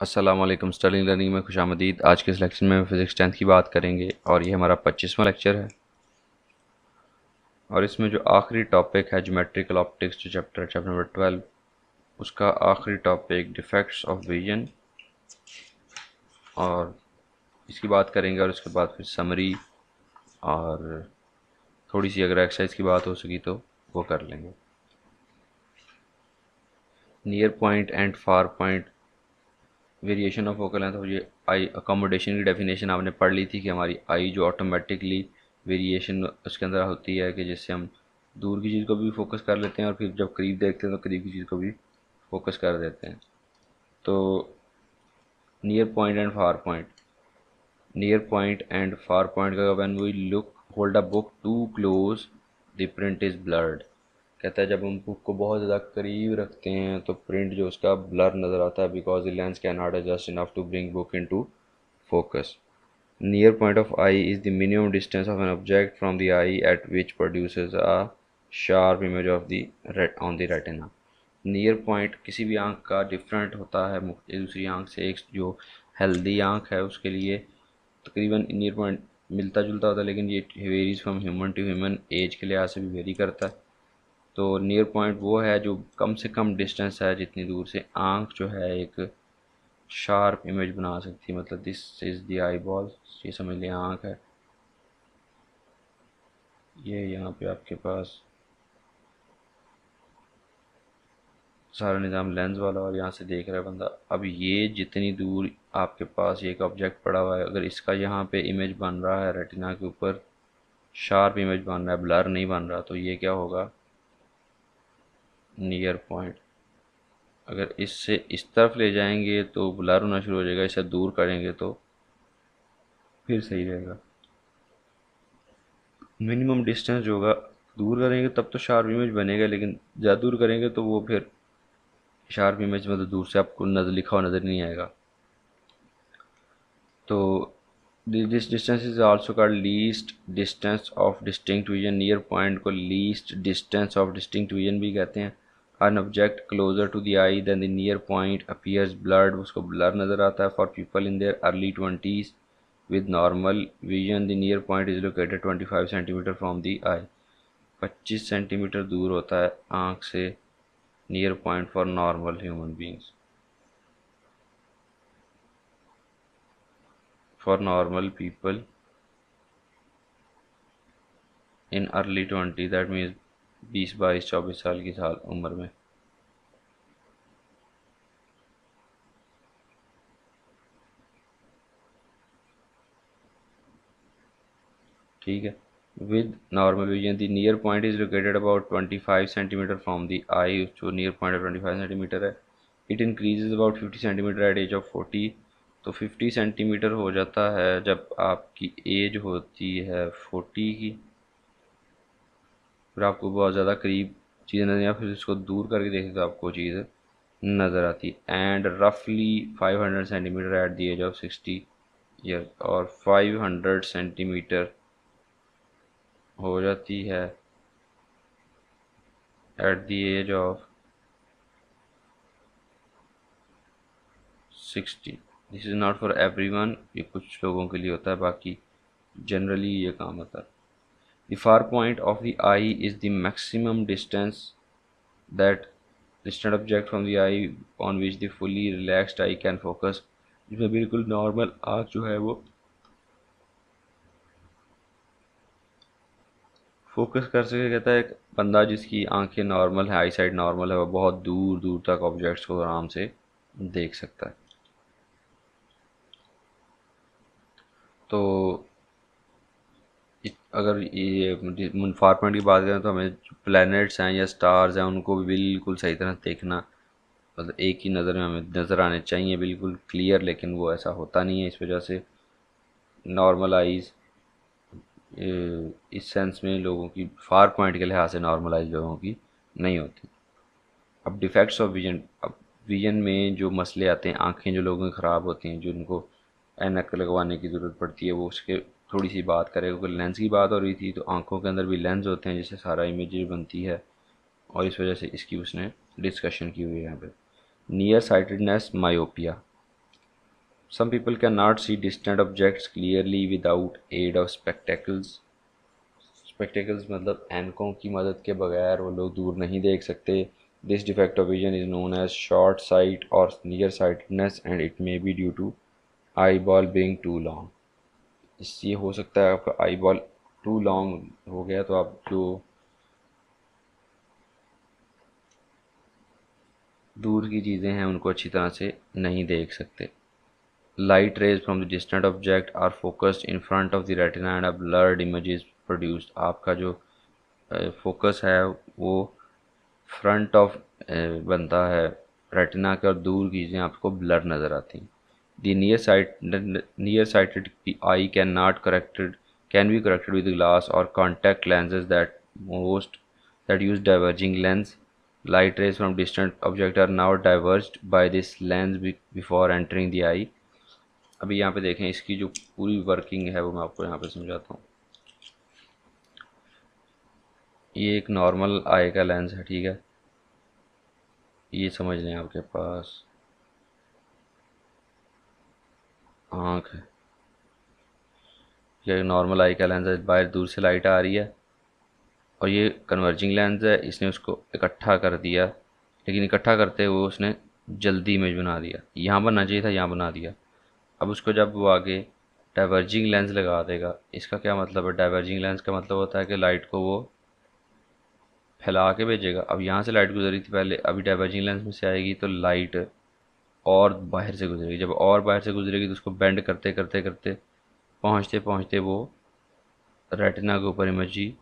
अस्सलाम वालेकुम। Stirling learning में खुशामदीद। आज के इस लेक्चर में फ़िज़िक्स 10th की बात करेंगे और ये हमारा 25वां लेक्चर है। और इसमें जो आखिरी टॉपिक है ज्योमेट्रिकल ऑप्टिक्स, जो चैप्टर नंबर 12, उसका आखिरी टॉपिक डिफेक्ट्स ऑफ विजन, और इसकी बात करेंगे। और उसके बाद फिर समरी और थोड़ी सी अगर एक्सरसाइज की बात हो सकी तो वो कर लेंगे। Near point and far point variation of focal length. ये आई अकोमोडेशन की डेफिनेशन आपने पढ़ ली थी कि हमारी आई जो ऑटोमेटिकली वेरिएशन उसके अंदर होती है कि जिससे हम दूर की चीज़ को भी फोकस कर लेते हैं और फिर जब करीब देखते हैं तो करीब की चीज़ को भी फोकस कर देते हैं। तो near point and far point, near point and far point का when we look hold a book too close the print is blurred. कहता है जब हम बुक को बहुत ज़्यादा करीब रखते हैं तो प्रिंट जो उसका ब्लर नज़र आता है, because the lens can not adjust enough to bring book in to focus. Near point of eye is the minimum distance of an object from the eye at which produces a sharp image of the on the retina. Near point किसी भी आंख का different होता है दूसरी आंख से। एक जो हेल्दी आंख है उसके लिए तकरीबन नियर पॉइंट मिलता जुलता होता है, लेकिन ये varies from human to human, age के लिहाज से भी वेरी करता है। तो नियर पॉइंट वो है जो कम से कम डिस्टेंस है, जितनी दूर से आंख जो है एक शार्प इमेज बना सकती है। मतलब this is the eye ball, ये समझ लें आँख है। ये यहाँ पे आपके पास सारा निज़ाम लेंस वाला, और यहाँ से देख रहा है बंदा। अब ये जितनी दूर आपके पास एक ऑब्जेक्ट पड़ा हुआ है, अगर इसका यहाँ पे इमेज बन रहा है रेटिना के ऊपर, शार्प इमेज बन रहा है, ब्लर नहीं बन रहा, तो ये क्या होगा, नियर पॉइंट। अगर इससे इस तरफ ले जाएंगे तो ब्लर होना शुरू हो जाएगा, इसे दूर करेंगे तो फिर सही रहेगा। मिनिमम डिस्टेंस जो होगा, दूर करेंगे तब तो शार्प इमेज बनेगा, लेकिन ज़्यादा दूर करेंगे तो वो फिर शार्प इमेज मतलब दूर से आपको नज़र लिखा हुआ नज़र नहीं आएगा। तो this distance is also called least distance of distinct vision. Near point को least distance of distinct vision भी कहते हैं। An object closer to the eye than the near point appears blurred, उसको ब्लर नज़र आता है। For people in their early 20s with normal vision the near point is located 25 centimetre from the I. 25 centimetre दूर होता है आँख से near point for normal human beings, for normal people in early 20, that means 20 22 24 साल की साल उम्र में। ठीक है। With normal vision the near point is located about 25 centimetre from the eye. जो नियर पॉइंट 25 सेंटीमीटर है। It increases about 50 centimetre at age of 40। तो 50 सेंटीमीटर हो जाता है जब आपकी एज होती है 40 की। फिर आपको बहुत ज़्यादा करीब चीज़ नज़र, या फिर इसको दूर करके देखें तो आपको चीज़ नज़र आती है। एंड रफली 500 centimetre at the age of 60 year, और 500 सेंटीमीटर हो जाती है at the age of 60। This is not for everyone, ये कुछ लोगों के लिए होता है, बाकी जनरली ये काम होता है। The far point of the I is the maximum distance that distant object from the I on which the fully relaxed I can focus. जिसमें बिल्कुल नॉर्मल आँख जो है वो फोकस कर सके। कहता है एक बंदा जिसकी आंखें नॉर्मल है, आई साइड नॉर्मल है, वो बहुत दूर दूर तक ऑब्जेक्ट्स को आराम से देख सकता है। तो अगर ये फार पॉइंट की बात करें तो हमें जो प्लैनेट्स हैं या स्टार्स हैं उनको भी बिल्कुल सही तरह देखना, मतलब एक ही नज़र में हमें नज़र आने चाहिए बिल्कुल क्लियर, लेकिन वो ऐसा होता नहीं है। इस वजह से नॉर्मल आइज़ इस सेंस में लोगों की फार पॉइंट के लिहाज से नॉर्मल आइज़ लोगों की नहीं होती। अब डिफेक्ट्स ऑफ विजन, अब विजन में जो मसले आते हैं, आंखें जो लोगों की ख़राब होती हैं, जो उनको ऐनक लगवाने की ज़रूरत पड़ती है, वो उसके थोड़ी सी बात करें। क्योंकि लेंस की बात हो रही थी, तो आंखों के अंदर भी लेंस होते हैं जिससे सारा इमेज बनती है, और इस वजह से इसकी उसने डिस्कशन की हुई है यहाँ पे। Near sightedness myopia, some people can not see distant objects clearly without aid of spectacles. Spectacles मतलब ऐनकों की मदद के बगैर वो लोग दूर नहीं देख सकते। This defect of vision is known as short sight और near sightedness and it may be due to eyeball being too long. इससे हो सकता है आपका आई बॉल टू लॉन्ग हो गया तो आप जो दूर की चीज़ें हैं उनको अच्छी तरह से नहीं देख सकते। Light rays from the distant object are focused in front of the retina and a blurred image is produced. आपका जो फोकस है वो फ्रंट ऑफ बनता है रेटिना के और दूर की चीज़ें आपको ब्लर नज़र आती हैं। The near sighted eye can be corrected with glass और contact lenses that use diverging lens. Light rays from distant object are now diverged by this lens before entering the eye. अभी यहाँ पे देखें इसकी जो पूरी वर्किंग है वो मैं आपको यहाँ पे समझाता हूँ। ये एक नॉर्मल आई का लेंस है, ठीक है। ये समझ लें आपके पास आँख है, ये नॉर्मल आई का लेंस है, बाहर दूर से लाइट आ रही है और ये कन्वर्जिंग लेंस है, इसने उसको इकट्ठा कर दिया, लेकिन इकट्ठा करते हुए उसने जल्दी इमेज बना दिया। यहाँ बनना चाहिए था, यहाँ बना दिया। अब उसको जब वो आगे डाइवर्जिंग लेंस लगा देगा, इसका क्या मतलब है? डाइवर्जिंग लेंस का मतलब होता है कि लाइट को वो फैला के भेजेगा। अब यहाँ से लाइट गुजरी थी पहले, अभी डाइवर्जिंग लेंस में से आएगी तो लाइट और बाहर से गुजरेगी। जब और बाहर से गुजरेगी तो उसको बेंड करते करते करते पहुँचते पहुँचते वो रेटिना के ऊपर इमेज ही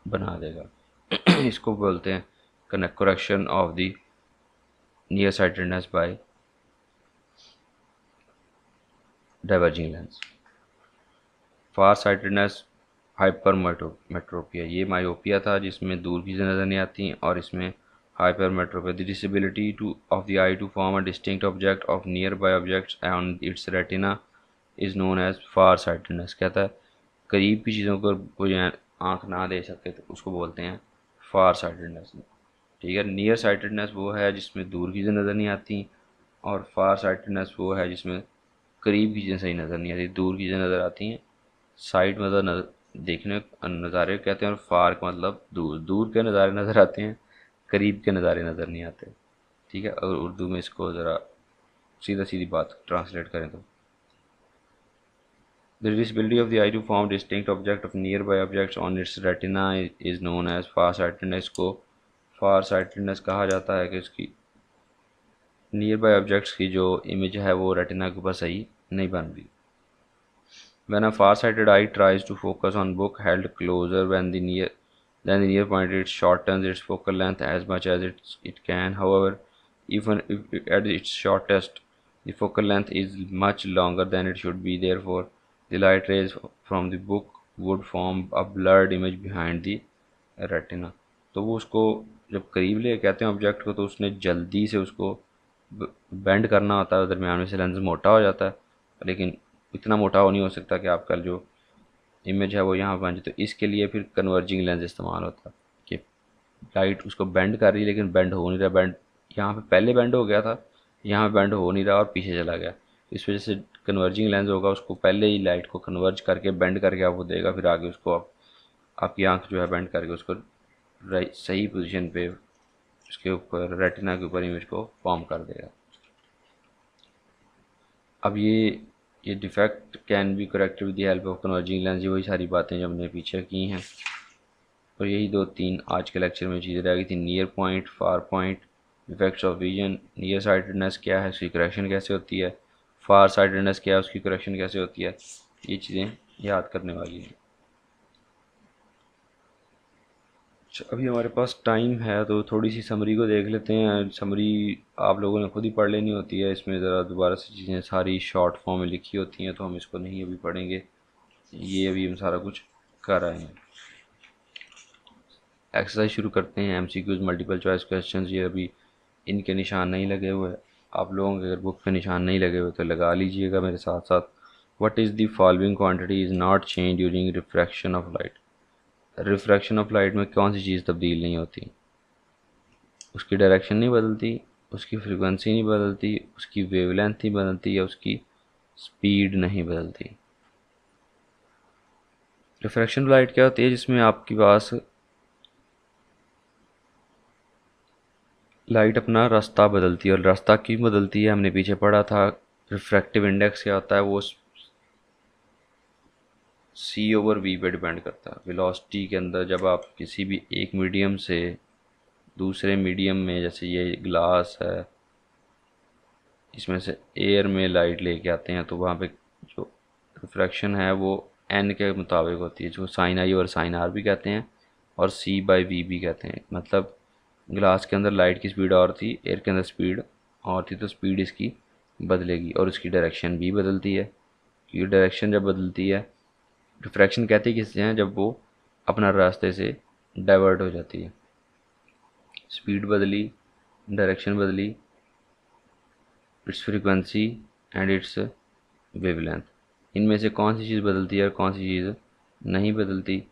बना देगा। इसको बोलते हैं correction of the near sightedness by diverging lens. Far sightedness hypermetropia, ये मायोपिया था जिसमें दूर की चीज़ें नज़र नहीं आती, और इसमें hypermetropia the disability to of the eye to form a distinct object of near by objects on its retina is known as far sightedness. कहता है करीब की चीज़ों को कोई आँख ना दे सके तो उसको बोलते हैं फार साइटेडनेस, ठीक है। नियर साइटेडनेस वो है जिसमें दूर की चीज़ें नज़र नहीं आती, और फार साइटेडनेस वो है जिसमें करीब की चीज़ें सही नज़र नहीं आती, दूर की चीज़ें नज़र आती हैं। साइट मतलब देखने नज़ारे कहते हैं, और फार का मतलब दूर, दूर के नज़ारे नज़र आते हैं, करीब के नज़ारे नज़र नहीं आते, ठीक है। अगर उर्दू में इसको ज़रा सीधा सीधी बात ट्रांसलेट करें तो the disability of the eye to form distinct object of nearby objects on its retina is known as farsightedness। को farsightedness कहा जाता है कि उसकी नियर बाय ऑब्जेक्ट्स की जो इमेज है वो रेटिना के ऊपर सही नहीं बन रही। When a far-sighted eye tries to focus on book held closer than the near point, it shortens its focal length as much as it can. However, even if at its shortest, the focal length is much longer than it should be. Therefore, the light rays from the book would form a blurred image behind the retina। तो वो उसको जब करीब ले कहते हैं object को, तो उसने जल्दी से उसको बेंड करना होता है, दरमियान में से लेंस मोटा हो जाता है, लेकिन इतना मोटा हो नहीं हो सकता कि आपका जो इमेज है वो यहाँ बन जाए। तो इसके लिए फिर कन्वर्जिंग लेंस इस्तेमाल होता है कि लाइट उसको बेंड कर रही है लेकिन बेंड हो नहीं रहा, बेंड यहाँ पे पहले बेंड हो गया था, यहाँ पे बेंड हो नहीं रहा और पीछे चला गया। इस वजह से कन्वर्जिंग लेंस होगा, उसको पहले ही लाइट को कन्वर्ज करके बेंड करके आपको देगा, फिर आगे उसको आपकी आँख जो है बेंड करके उसको सही पोजीशन पे उसके ऊपर रेटिना के ऊपर इमेज को फॉर्म कर देगा। अब ये defect can be corrected with the help of converging lens. ये वही सारी बातें जो हमने पीछे की हैं, और यही दो तीन आज के लेक्चर में चीज़ें रह गई थी। Near point, far point, effects of vision, near sightedness क्या है, उसकी करेक्शन कैसे होती है, फार साइटेडनेस क्या है, उसकी करेक्शन कैसे होती है, ये चीज़ें याद करने वाली हैं। अभी हमारे पास टाइम है तो थोड़ी सी समरी को देख लेते हैं। समरी आप लोगों ने खुद ही पढ़ लेनी होती है, इसमें ज़रा दोबारा से चीज़ें सारी शॉर्ट फॉर्म में लिखी होती हैं, तो हम इसको नहीं अभी पढ़ेंगे, ये अभी हम सारा कुछ कर रहे हैं। एक्सरसाइज शुरू करते हैं। MCQs मल्टीपल चॉइस क्वेश्चंस, ये अभी इनके निशान नहीं लगे हुए, आप लोगों के अगर बुक पे निशान नहीं लगे हुए तो लगा लीजिएगा मेरे साथ साथ। What is the following quantity is not change during refraction of light. Refraction of light में कौन सी चीज़ तब्दील नहीं होती? उसकी डायरेक्शन नहीं बदलती, उसकी फ्रीक्वेंसी नहीं बदलती, उसकी वेवलेंथ नहीं बदलती, या उसकी स्पीड नहीं बदलती। रिफ्रैक्शन लाइट क्या होती है, जिसमें आपके पास लाइट अपना रास्ता बदलती है। और रास्ता क्यों बदलती है हमने पीछे पढ़ा था। रिफ्रैक्टिव इंडेक्स क्या होता है, वो सी ओवर वी पे डिपेंड करता है। वेलोसिटी के अंदर जब आप किसी भी एक मीडियम से दूसरे मीडियम में, जैसे ये ग्लास है, इसमें से एयर में लाइट लेके आते हैं, तो वहाँ पे जो रिफ्रैक्शन है वो एन के मुताबिक होती है, जो साइन आई और साइन आर भी कहते हैं और सी बाई वी भी कहते हैं। मतलब ग्लास के अंदर लाइट की स्पीड और थी, एयर के अंदर स्पीड और थी, तो स्पीड इसकी बदलेगी और उसकी डायरेक्शन भी बदलती है। क्योंकि डायरेक्शन जब बदलती है, रिफ्रैक्शन कहते हैं किससे हैं, जब वो अपना रास्ते से डाइवर्ट हो जाती है। स्पीड बदली, डायरेक्शन बदली, it's frequency and it's wavelength, इनमें से कौन सी चीज़ बदलती है और कौन सी चीज़ नहीं बदलती।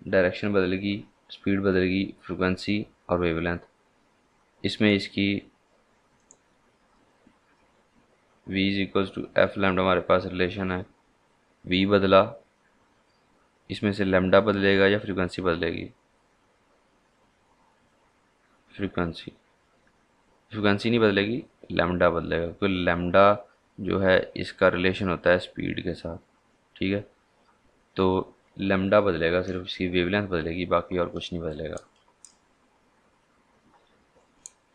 डायरेक्शन बदलेगी, स्पीड बदलेगी, फ्रीक्वेंसी और वेवलेंथ। इसमें इसकी v is equals to F lambda हमारे पास रिलेशन है। v बदला, इसमें से लैम्डा बदलेगा या फ्रीक्वेंसी बदलेगी। फ्रीक्वेंसी, फ्रीक्वेंसी नहीं बदलेगी, लैम्डा बदलेगा, क्योंकि लैम्डा जो है इसका रिलेशन होता है स्पीड के साथ। ठीक है, तो लैम्डा बदलेगा, सिर्फ इसकी वेवलेंथ बदलेगी, बाकी और कुछ नहीं बदलेगा।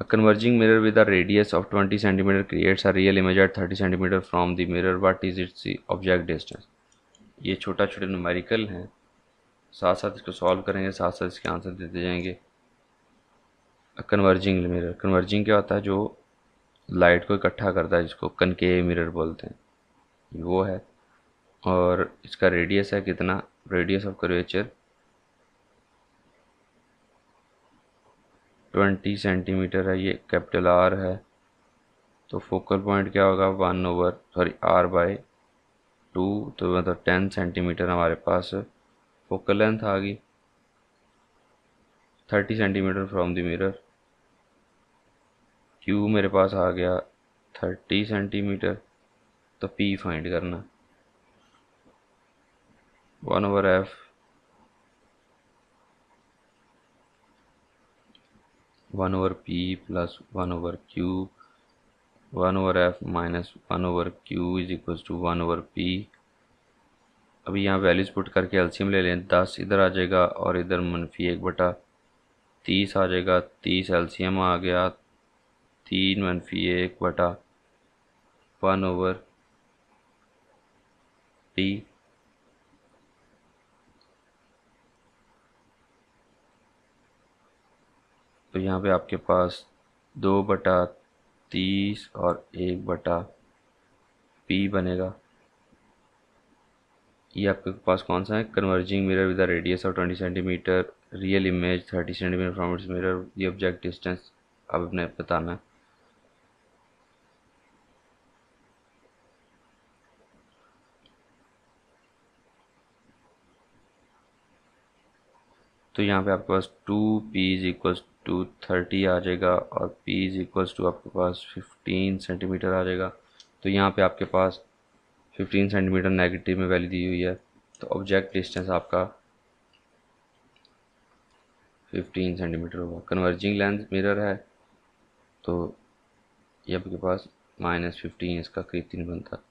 A converging mirror with a radius of 20 cm creates a real image at 30 cm from the mirror. What is its object distance? ये छोटा छोटे न्यूमेरिकल हैं, साथ साथ इसको सॉल्व करेंगे, साथ साथ इसके आंसर देते जाएंगे। कन्वर्जिंग मिरर, कन्वर्जिंग क्या होता है, जो लाइट को इकट्ठा करता है, जिसको कनकेव मिरर बोलते हैं, वो है। और इसका रेडियस है कितना, रेडियस ऑफ कर्वेचर 20 सेंटीमीटर है, ये कैपिटल आर है। तो फोकल पॉइंट क्या होगा, 1/r/2, तो मतलब 10 सेंटीमीटर हमारे पास फोकल लेंथ आ गई। 30 centimetre from the mirror, Q मेरे पास आ गया 30 सेंटीमीटर। तो पी फाइंड करना, 1/f 1/p plus 1/q, 1/f minus 1/q is equals to 1/p। अभी यहाँ वैल्यूज पुट करके एलसीएम ले लें, 10 इधर आ जाएगा और इधर -1/30 आ जाएगा। 30 एलसीएम आ गया, 3 -1/p। तो यहाँ पे आपके पास 2/30 और 1/p बनेगा। ये आपके पास कौन सा है, converging mirror with the radius of 20 centimetre, real image 30 centimetre from its mirror, the object distance अब अपने बताना है। तो यहाँ पे आपके पास 2p इज इक्वल्स टू 30 आ जाएगा और p इज इक्वल्स टू आपके पास 15 सेंटीमीटर आ जाएगा। तो यहाँ पे आपके पास 15 सेंटीमीटर नेगेटिव में वैल्यू दी हुई है, तो ऑब्जेक्ट डिस्टेंस आपका 15 सेंटीमीटर होगा। कन्वर्जिंग लेंस मिरर है, तो ये आपके पास -15 इसका करीब 3 बनता है।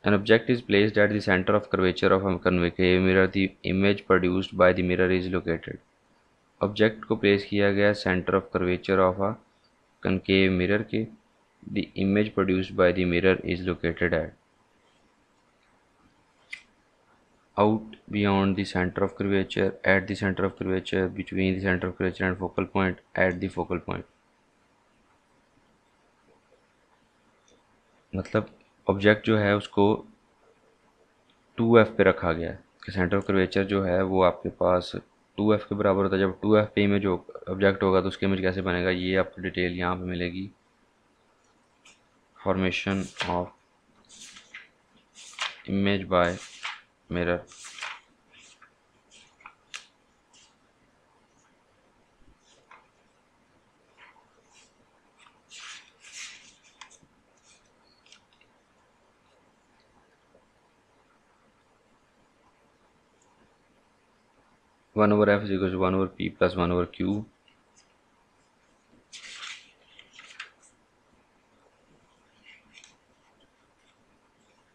An object is placed at the center of curvature of a concave mirror. The image produced by the mirror is located. Object को प्लेस किया गया centre of curvature of a concave mirror के, the image produced by the mirror is located at out beyond the centre of curvature, at the centre of curvature, between the centre of curvature and focal point, at the focal point. मतलब object जो है उसको 2f पे रखा गया है, कि centre of curvature जो है वो आपके पास 2f के बराबर होता है। जब 2f पे इमेज ऑब्जेक्ट होगा तो उसकी इमेज कैसे बनेगा, ये आपको डिटेल यहाँ पे मिलेगी। Formation of image by mirror. 1/f is equal to 1/p plus 1/q।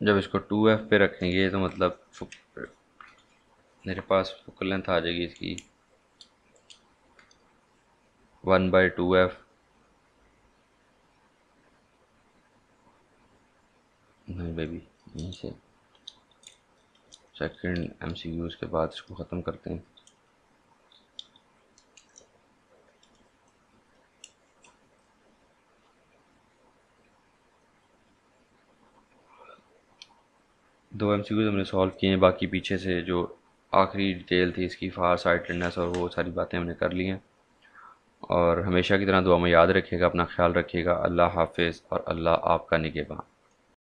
जब इसको 2f पे रखेंगे तो मतलब मेरे पास फोकल लेंथ आ जाएगी इसकी 1/2f। नहीं बेबी, यहीं से सेकंड MCQs के बाद इसको ख़त्म करते हैं। दो MCQs हमने सॉल्व किए हैं, बाकी पीछे से जो आखिरी डिटेल थी इसकी फार साइटेडनेस और वो सारी बातें हमने कर ली हैं। और हमेशा की तरह दुआ में याद रखिएगा, अपना ख्याल रखिएगा। अल्लाह हाफिज़ और अल्लाह आपका निगहबान।